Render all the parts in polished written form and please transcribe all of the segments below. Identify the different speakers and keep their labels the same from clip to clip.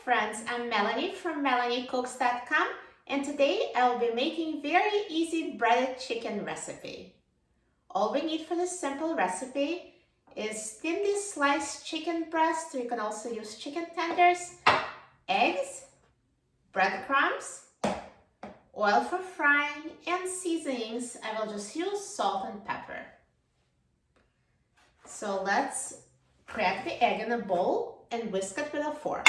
Speaker 1: friends, I'm Melanie from MelanieCooks.com, and today I will be making very easy breaded chicken recipe. All we need for this simple recipe is thinly sliced chicken breast. You can also use chicken tenders, eggs, breadcrumbs, oil for frying, and seasonings. I will just use salt and pepper. So let's crack the egg in a bowl and whisk it with a fork.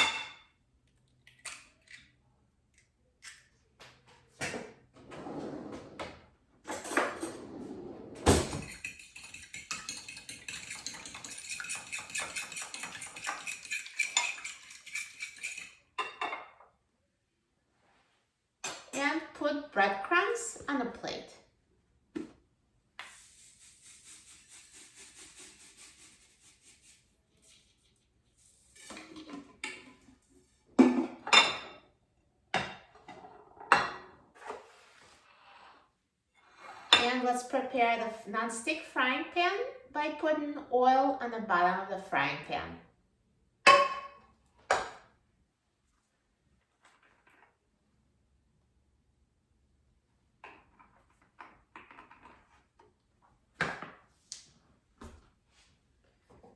Speaker 1: And put breadcrumbs on a plate. And let's prepare the non-stick frying pan by putting oil on the bottom of the frying pan.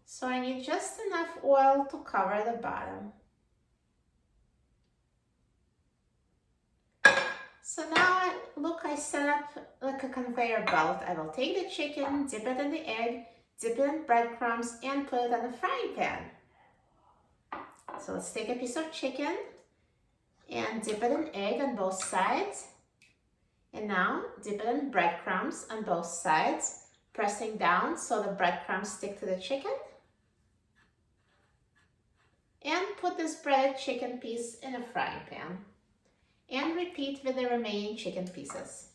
Speaker 1: So I need just enough oil to cover the bottom. So now, I set up like a conveyor belt. I will take the chicken, dip it in the egg, dip it in breadcrumbs, and put it on the frying pan. So let's take a piece of chicken and dip it in egg on both sides. And now dip it in breadcrumbs on both sides, pressing down so the breadcrumbs stick to the chicken. And put this breaded chicken piece in a frying pan. And repeat with the remaining chicken pieces.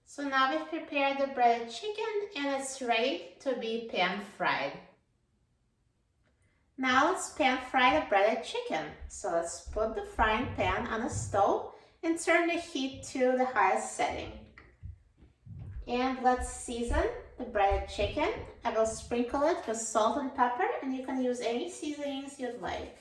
Speaker 1: So now we've prepared the breaded chicken and it's ready to be pan fried. Now let's pan fry the breaded chicken. So let's put the frying pan on a stove and turn the heat to the highest setting. And let's season the breaded chicken. I will sprinkle it with salt and pepper, and you can use any seasonings you'd like.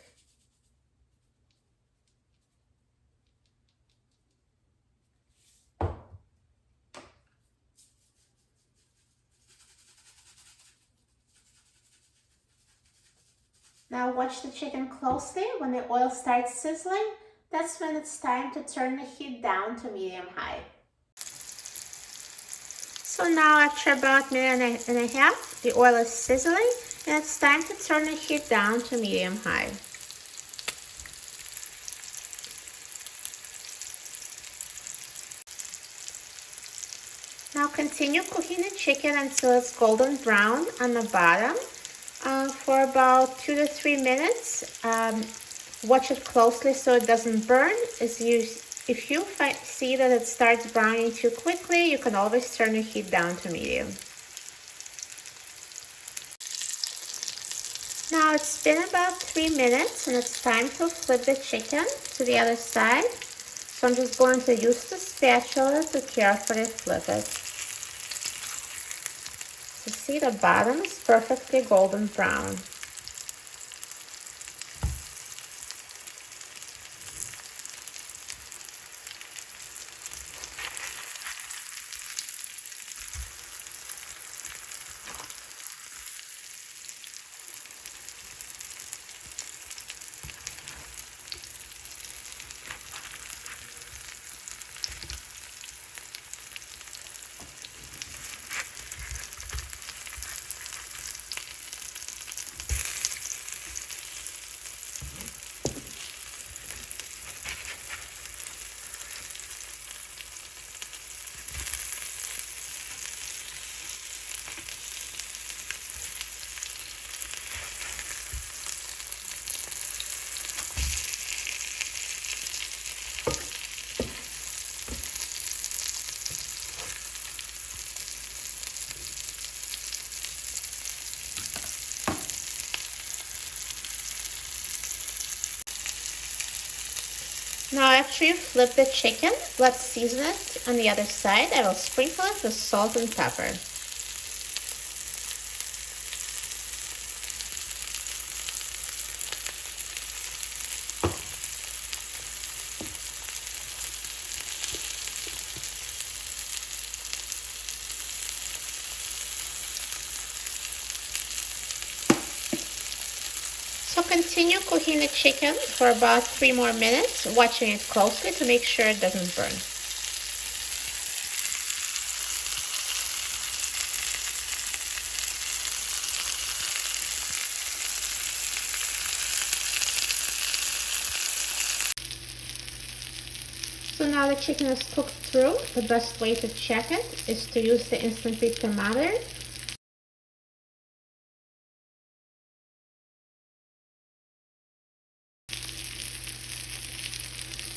Speaker 1: Now watch the chicken closely. When the oil starts sizzling, that's when it's time to turn the heat down to medium-high. So now after about a minute and a half, the oil is sizzling and it's time to turn the heat down to medium-high. Now continue cooking the chicken until it's golden brown on the bottom for about 2 to 3 minutes. Watch it closely so it doesn't burn. If you see that it starts browning too quickly, you can always turn the heat down to medium. Now it's been about 3 minutes and it's time to flip the chicken to the other side. So I'm just going to use the spatula to carefully flip it. So see, the bottom is perfectly golden brown. Now after you flip the chicken, let's season it on the other side. I will sprinkle it with salt and pepper. So continue cooking the chicken for about 3 more minutes, watching it closely to make sure it doesn't burn. So now the chicken is cooked through. The best way to check it is to use the instant beat thermometer.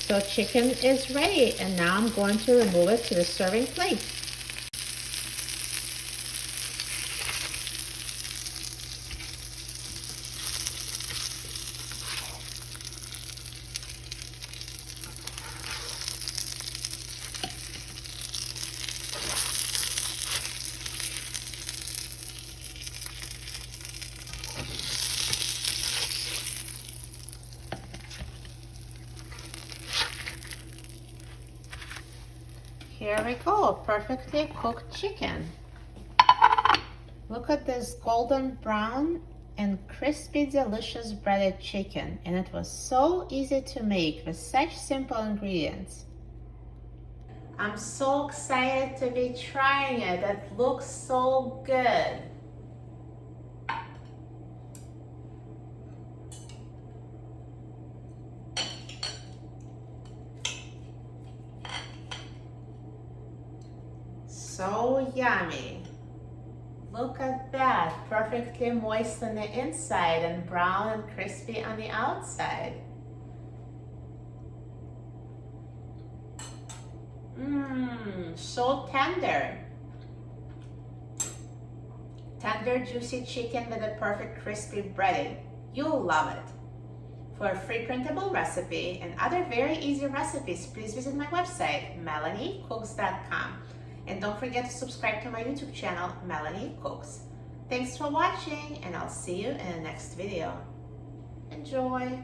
Speaker 1: So chicken is ready, and now I'm going to remove it to the serving plate. Here we go, perfectly cooked chicken. Look at this golden brown and crispy, delicious breaded chicken, and it was so easy to make with such simple ingredients. I'm so excited to be trying it. It looks so good. So yummy. Look at that, perfectly moist on the inside and brown and crispy on the outside. Mmm, so tender. Tender, juicy chicken with a perfect crispy breading. You'll love it. For a free printable recipe and other very easy recipes, please visit my website, melaniecooks.com. And don't forget to subscribe to my YouTube channel, Melanie Cooks. Thanks for watching, and I'll see you in the next video. Enjoy!